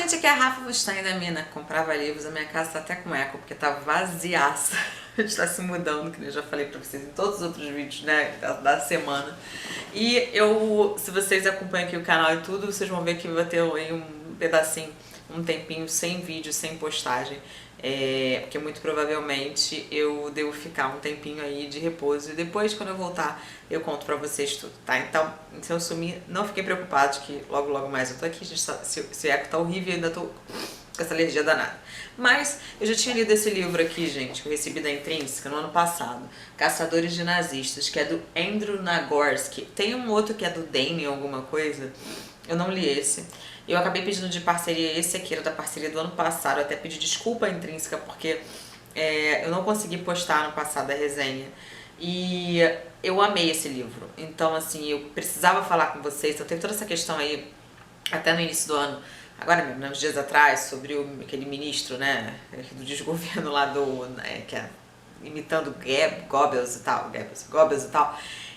gente, aqui é a Rafa Bustaim da Mina. Comprava livros, a minha casa tá até com eco, porque tá vaziaça. A gente tá se mudando, que eu já falei pra vocês em todos os outros vídeos, né, da semana. E se vocês acompanham aqui o canal e tudo, vocês vão ver que vai ter aí um pedacinho, um tempinho sem vídeo, sem postagem. Porque muito provavelmente eu devo ficar um tempinho aí de repouso e depois, quando eu voltar, eu conto pra vocês tudo, tá? Então, se eu sumir, não fiquem preocupados que logo mais eu tô aqui, gente, se eco tá horrível e ainda tô com essa alergia danada. Mas eu já tinha lido esse livro aqui, gente, que eu recebi da Intrínseca no ano passado, Caçadores de Nazistas, que é do Andrew Nagorsky. Tem um outro que é do Damien alguma coisa, eu não li esse. Eu acabei pedindo de parceria, esse aqui era da parceria do ano passado, eu até pedi desculpa à Intrínseca porque eu não consegui postar no passado a resenha. E eu amei esse livro, então assim, eu precisava falar com vocês, então teve toda essa questão aí, até no início do ano, agora mesmo, né, uns dias atrás, sobre aquele ministro, né, do desgoverno lá que é imitando Goebbels e tal,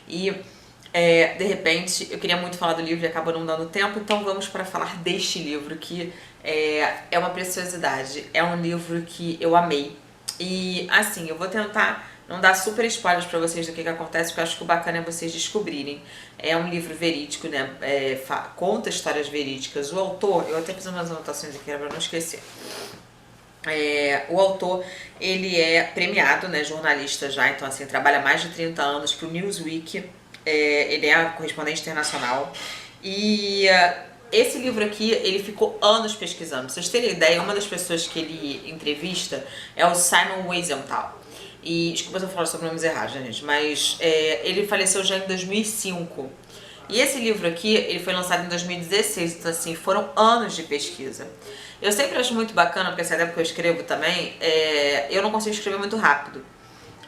e de repente eu queria muito falar do livro e acabou não dando tempo, então vamos para falar deste livro que é uma preciosidade, é um livro que eu amei. E assim, eu vou tentar não dar super spoilers pra vocês do que acontece, porque eu acho que o bacana é vocês descobrirem. É um livro verídico, né? Conta histórias verídicas. O autor, eu até fiz umas anotações aqui pra não esquecer. O autor, ele é premiado, né? Jornalista já, então assim, trabalha mais de 30 anos pro Newsweek. Ele é correspondente internacional. E esse livro aqui, ele ficou anos pesquisando. Pra vocês terem ideia, uma das pessoas que ele entrevista é o Simon Wiesenthal. E desculpa se eu falar sobre nomes errados, né, gente? Mas ele faleceu já em 2005. E esse livro aqui, ele foi lançado em 2016, então assim, foram anos de pesquisa. Eu sempre acho muito bacana, porque essa época que eu escrevo também, eu não consigo escrever muito rápido.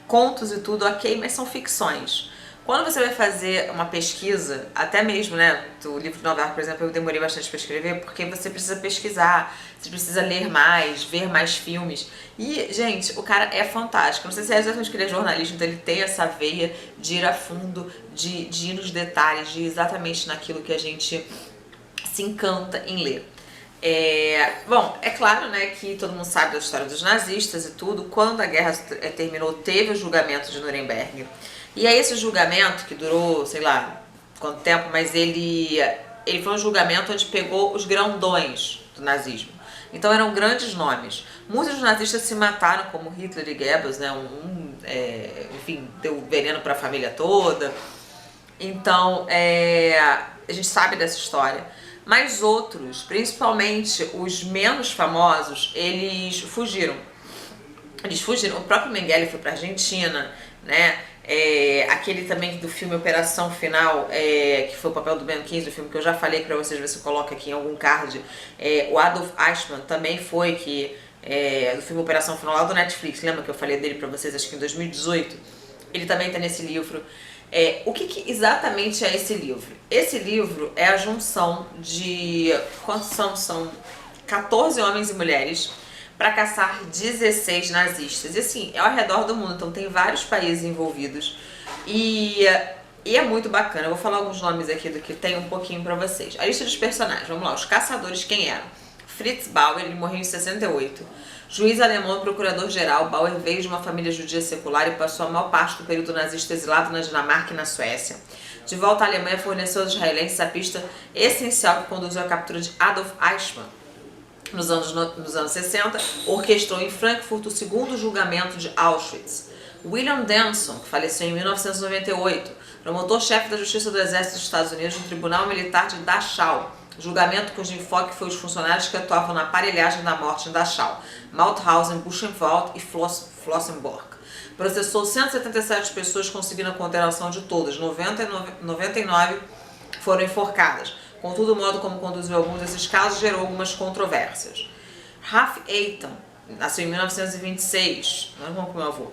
Contos e tudo, ok, mas são ficções. Quando você vai fazer uma pesquisa, até mesmo, né, do livro de Nova York, por exemplo, eu demorei bastante para escrever, porque você precisa pesquisar, você precisa ler mais, ver mais filmes. E, gente, o cara é fantástico. Não sei se é exatamente que ele é jornalista, então ele tem essa veia de ir a fundo, de ir nos detalhes, de ir exatamente naquilo que a gente se encanta em ler. Bom, é claro, né, que todo mundo sabe da história dos nazistas e tudo. Quando a guerra terminou, teve o julgamento de Nuremberg. E aí esse julgamento, que durou, sei lá, quanto tempo, mas ele foi um julgamento onde pegou os grandões do nazismo. Então eram grandes nomes. Muitos dos nazistas se mataram, como Hitler e Goebbels, né? Enfim, deu veneno para a família toda. Então, a gente sabe dessa história. Mas outros, principalmente os menos famosos, eles fugiram. O próprio Mengele foi para a Argentina, né? Aquele também do filme Operação Final, que foi o papel do Ben Kingsley, do filme que eu já falei pra vocês, ver se eu coloco aqui em algum card. O Adolf Eichmann também foi, do filme Operação Final lá do Netflix, lembra que eu falei dele pra vocês, acho que em 2018? Ele também tá nesse livro. O que exatamente é esse livro? Esse livro é a junção de, quantos são? São 14 homens e mulheres para caçar 16 nazistas. E assim, é ao redor do mundo, então tem vários países envolvidos. E é muito bacana. Eu vou falar alguns nomes aqui do que tem um pouquinho para vocês. A lista dos personagens, vamos lá. Os caçadores, quem eram? Fritz Bauer, ele morreu em 68. Juiz alemão e procurador-geral, Bauer veio de uma família judia secular e passou a maior parte do período nazista exilado na Dinamarca e na Suécia. De volta à Alemanha, forneceu aos israelenses a pista essencial que conduziu à captura de Adolf Eichmann. Nos anos 60, orquestrou em Frankfurt o segundo julgamento de Auschwitz. William Denson, que faleceu em 1998, promotor-chefe da Justiça do Exército dos Estados Unidos no Tribunal Militar de Dachau, julgamento cujo enfoque foi os funcionários que atuavam na aparelhagem da morte em Dachau, Mauthausen, Buchenwald e Flossenburg. Processou 177 pessoas, conseguindo a condenação de todas. 99 foram enforcadas. Contudo, o modo como conduziu alguns desses casos gerou algumas controvérsias. Ralph Eitan, nasceu em 1926, não é como meu avô,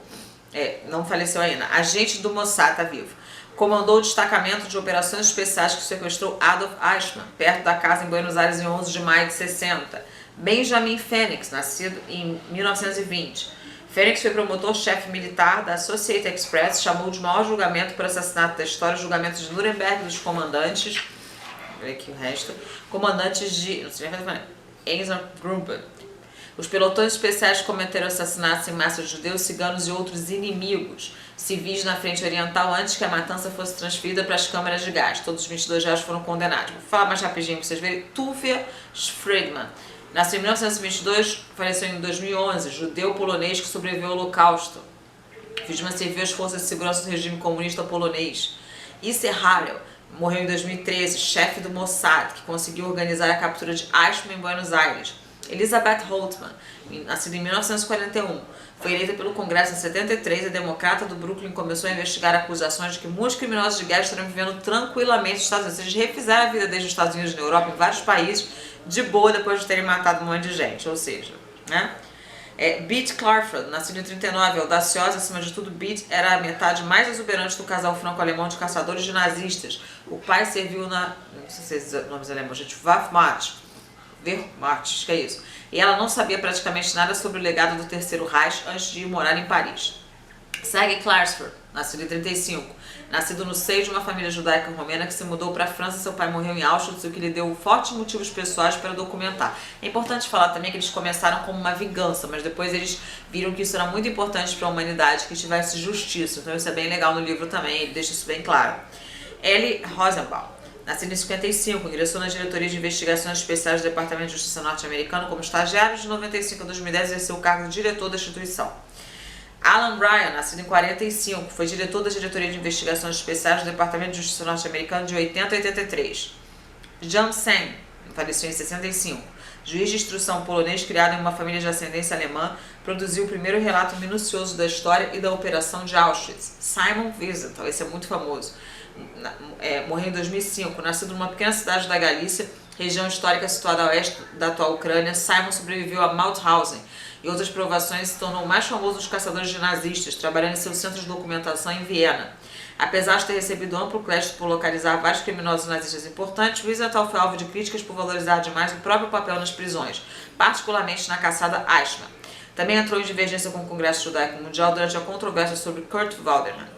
não faleceu ainda, agente do Mossad, tá vivo. Comandou o destacamento de operações especiais que sequestrou Adolf Eichmann, perto da casa em Buenos Aires, em 11 de maio de 60. Benjamin Phoenix, nascido em 1920. Phoenix foi promotor-chefe militar da Associated Express, chamou de maior julgamento por assassinato da história, o julgamento de Nuremberg dos comandantes. Ver aqui o resto. Comandantes de. Não sei nem fazer. Einsatzgruppe. Os pelotões especiais cometeram assassinatos em massa de judeus, ciganos e outros inimigos civis na frente oriental antes que a matança fosse transferida para as câmaras de gás. Todos os 22 réus foram condenados. Vou falar mais rapidinho para vocês verem. Tuvia Friedman. Nasceu em 1922, faleceu em 2011, judeu polonês que sobreviveu ao Holocausto. Friedman serviu às forças de segurança do regime comunista polonês. Isser Harel morreu em 2013, chefe do Mossad, que conseguiu organizar a captura de Eichmann em Buenos Aires. Elizabeth Holtman, nascida em 1941, foi eleita pelo Congresso em 73 e democrata do Brooklyn começou a investigar acusações de que muitos criminosos de guerra estariam vivendo tranquilamente nos Estados Unidos. Eles refizeram a vida desde os Estados Unidos e na Europa, em vários países, de boa depois de terem matado um monte de gente, ou seja, né? Beat Clarford, nascido em 39, audaciosa, acima de tudo, Beat era a metade mais exuberante do casal franco-alemão de caçadores de nazistas. O pai serviu na, não sei se é nomes alemães, gente, Wehrmacht, acho que é isso. E ela não sabia praticamente nada sobre o legado do Terceiro Reich antes de ir morar em Paris. Sergei Klarsford, nascido em 35, nascido no seio de uma família judaica romena que se mudou para a França. Seu pai morreu em Auschwitz, o que lhe deu fortes motivos pessoais para documentar. É importante falar também que eles começaram como uma vingança, mas depois eles viram que isso era muito importante para a humanidade, que tivesse justiça. Então isso é bem legal no livro também, ele deixa isso bem claro. Ellie Rosenbaum, nascido em 55, ingressou na diretoria de investigações especiais do Departamento de Justiça norte-americano como estagiário. De 95 a 2010 exerceu o cargo de diretor da instituição. Alan Bryan, nascido em 45, foi diretor da diretoria de investigações especiais do Departamento de Justiça norte-americano de 80 a 83. John Sen, faleceu em 65, juiz de instrução polonês criado em uma família de ascendência alemã, produziu o primeiro relato minucioso da história e da operação de Auschwitz. Simon Wiesenthal, esse é muito famoso, morreu em 2005, nascido numa pequena cidade da Galícia, região histórica situada a oeste da atual Ucrânia. Simon sobreviveu a Mauthausen e outras provações e se tornou o mais famoso dos caçadores de nazistas, trabalhando em seu centro de documentação em Viena. Apesar de ter recebido amplo crédito por localizar vários criminosos nazistas importantes, Wiesenthal foi alvo de críticas por valorizar demais o próprio papel nas prisões, particularmente na caçada Eichmann. Também entrou em divergência com o Congresso Judaico Mundial durante a controvérsia sobre Kurt Waldman.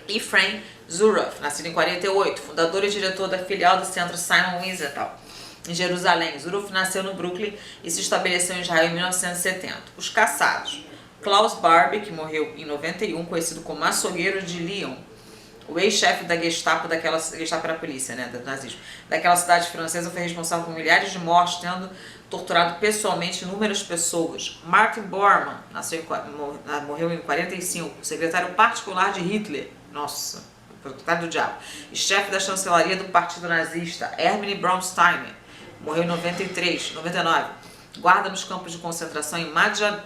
Ephraim Zuroff, nascido em 48, fundador e diretor da filial do centro Simon Wiesenthal, em Jerusalém. Zuroff nasceu no Brooklyn e se estabeleceu em Israel em 1970. Os caçados: Klaus Barbie, que morreu em 91, conhecido como açougueiro de Lyon, o ex-chefe da Gestapo, Gestapo era a polícia, né, do nazismo, daquela cidade francesa, foi responsável por milhares de mortes, tendo torturado pessoalmente inúmeras pessoas. Martin Bormann, morreu em 45, secretário particular de Hitler, nossa, secretário do diabo, e chefe da chancelaria do partido nazista. Hermine Braunstein, morreu em 99, guarda nos campos de concentração em Majdanek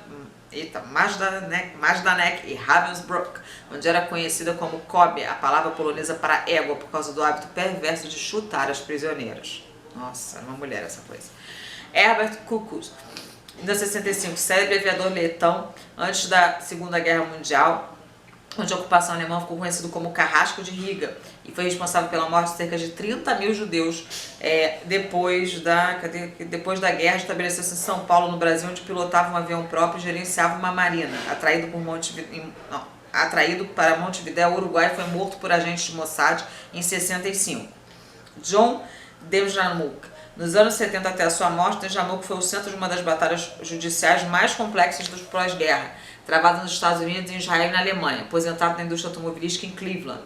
e Ravensbrück, onde era conhecida como kobia, a palavra polonesa para égua, por causa do hábito perverso de chutar as prisioneiras. Nossa, era uma mulher essa coisa. Herbert Kukus, em 1965, célebre aviador letão antes da Segunda Guerra Mundial, onde a ocupação alemã ficou conhecido como Carrasco de Riga, e foi responsável pela morte de cerca de 30 mil judeus. Depois da guerra, estabeleceu-se em São Paulo, no Brasil, onde pilotava um avião próprio e gerenciava uma marina. Atraído para Montevidéu, Uruguai, foi morto por agentes de Mossad em 65. John Demjanjuk. Nos anos 70 até a sua morte, Demjanjuk foi o centro de uma das batalhas judiciais mais complexas dos pós-guerra, travada nos Estados Unidos, em Israel e na Alemanha, aposentado na indústria automobilística em Cleveland.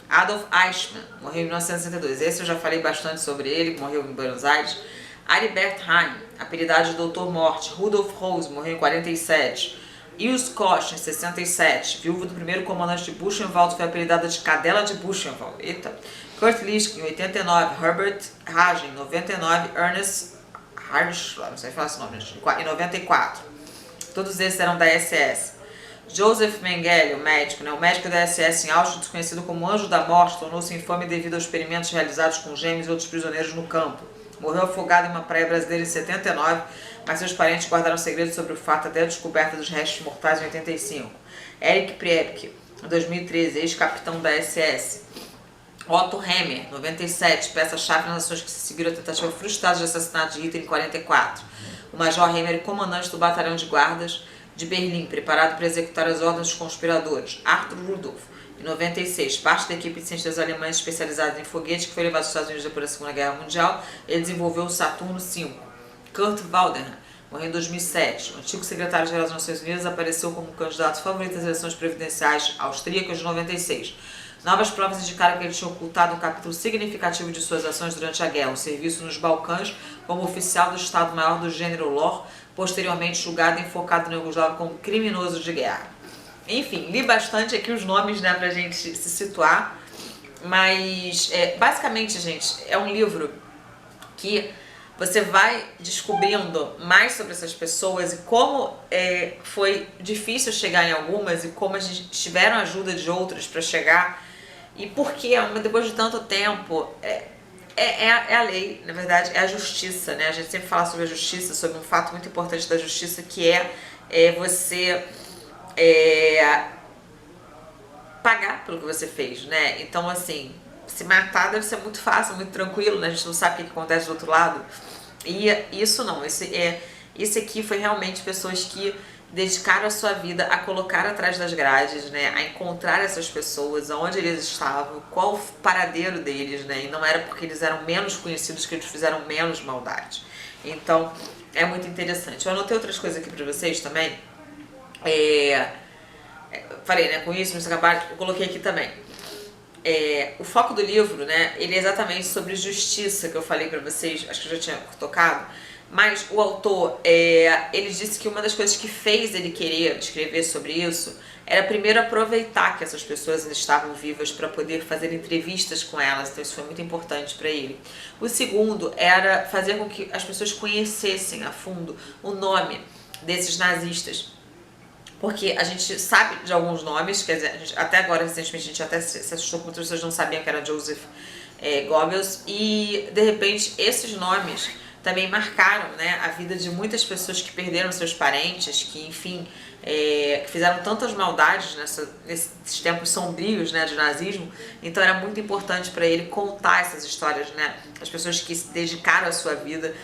Adolf Eichmann, morreu em 1962. Esse eu já falei bastante sobre ele, que morreu em Buenos Aires. Aribert Heim, apelidado de Doutor Morte. Rudolf Rose, morreu em 47. Ilse Koch, em 67. Viúva do primeiro comandante de Buchenwald, foi apelidada de Cadela de Buchenwald. Eita. Kurt Lischke, em 89. Herbert Hagen, em 99. Ernest Harschler, não sei falar esse nome, em 94. Todos esses eram da SS. Joseph Mengele, o médico da SS em Auschwitz, conhecido como Anjo da Morte, tornou-se infame devido aos experimentos realizados com gêmeos e outros prisioneiros no campo. Morreu afogado em uma praia brasileira em 79, mas seus parentes guardaram segredo sobre o fato até a descoberta dos restos mortais em 85. Eric Priebke, em 2013, ex-capitão da SS. Otto Hemmer, 97, peça-chave nas ações que se seguiram a tentativa frustrada de assassinato de Hitler em 44. O Major Hemmer, comandante do batalhão de guardas de Berlim, preparado para executar as ordens dos conspiradores. Arthur Rudolph, em 96, parte da equipe de cientistas alemães especializados em foguete que foi levado aos Estados Unidos depois da Segunda Guerra Mundial, ele desenvolveu o Saturno V. Kurt Waldheim morreu em 2007. O antigo secretário-geral das Nações Unidas apareceu como candidato favorito às eleições presidenciais austríacas de 96. Novas provas indicaram que ele tinha ocultado um capítulo significativo de suas ações durante a guerra, o serviço nos Balcãs como oficial do Estado-Maior do Gênero LOR, posteriormente julgado e enfocado na Iugoslávia como criminoso de guerra. Enfim, li bastante aqui os nomes, né, pra gente se situar, mas basicamente, gente, é um livro que você vai descobrindo mais sobre essas pessoas e como foi difícil chegar em algumas e como a gente tiveram ajuda de outras para chegar e porque depois de tanto tempo é a lei, na verdade é a justiça, né? A gente sempre fala sobre a justiça, sobre um fato muito importante da justiça que é você pagar pelo que você fez, né? Então assim, se matar deve ser muito fácil, muito tranquilo, né? A gente não sabe o que acontece do outro lado. E isso não, esse aqui foi realmente pessoas que dedicaram a sua vida a colocar atrás das grades, né? A encontrar essas pessoas, onde eles estavam, qual o paradeiro deles, né? E não era porque eles eram menos conhecidos que eles fizeram menos maldade. Então, é muito interessante. Eu anotei outras coisas aqui pra vocês também. Falei, né? Com isso, no trabalho, eu coloquei aqui também. O foco do livro, né, ele é exatamente sobre justiça, que eu falei pra vocês, acho que eu já tinha tocado, mas o autor, ele disse que uma das coisas que fez ele querer escrever sobre isso era primeiro aproveitar que essas pessoas ainda estavam vivas para poder fazer entrevistas com elas, então isso foi muito importante para ele. O segundo era fazer com que as pessoas conhecessem a fundo o nome desses nazistas. Porque a gente sabe de alguns nomes, quer dizer, até agora, recentemente, a gente até se assustou com muitas pessoas não sabiam que era Joseph Goebbels, e de repente esses nomes também marcaram, né, a vida de muitas pessoas que perderam seus parentes, que enfim, que fizeram tantas maldades nesses tempos sombrios, né, de nazismo. Então era muito importante para ele contar essas histórias, né, as pessoas que se dedicaram a sua vida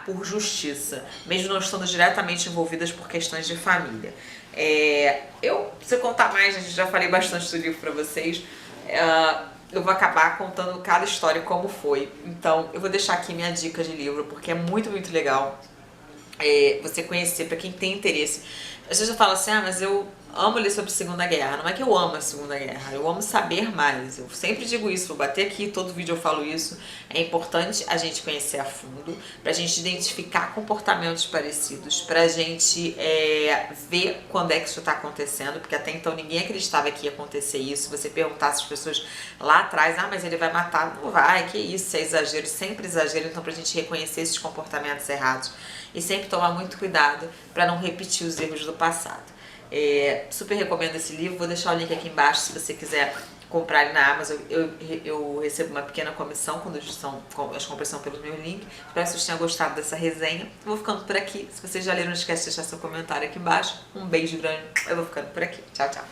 por justiça, mesmo não estando diretamente envolvidas por questões de família. Se eu contar mais, a gente já falei bastante do livro pra vocês, eu vou acabar contando cada história como foi. Então eu vou deixar aqui minha dica de livro, porque é muito, muito legal você conhecer, pra quem tem interesse. Às vezes eu falo assim, mas eu amo ler sobre a Segunda Guerra. Não é que eu amo a Segunda Guerra, eu amo saber mais. Eu sempre digo isso, vou bater aqui, todo vídeo eu falo isso. É importante a gente conhecer a fundo, pra gente identificar comportamentos parecidos, pra gente ver quando é que isso tá acontecendo, porque até então ninguém acreditava que ia acontecer isso. Você perguntasse às pessoas lá atrás, mas ele vai matar. Não vai, que isso, é exagero, sempre exagero. Então pra gente reconhecer esses comportamentos errados e sempre tomar muito cuidado pra não repetir os erros do passado. Super recomendo esse livro, vou deixar o link aqui embaixo se você quiser comprar ele na Amazon. Eu recebo uma pequena comissão quando as compras são pelo meu link. Espero que vocês tenham gostado dessa resenha. Vou ficando por aqui. Se vocês já leram, não esquece de deixar seu comentário aqui embaixo. Um beijo grande, eu vou ficando por aqui. Tchau, tchau.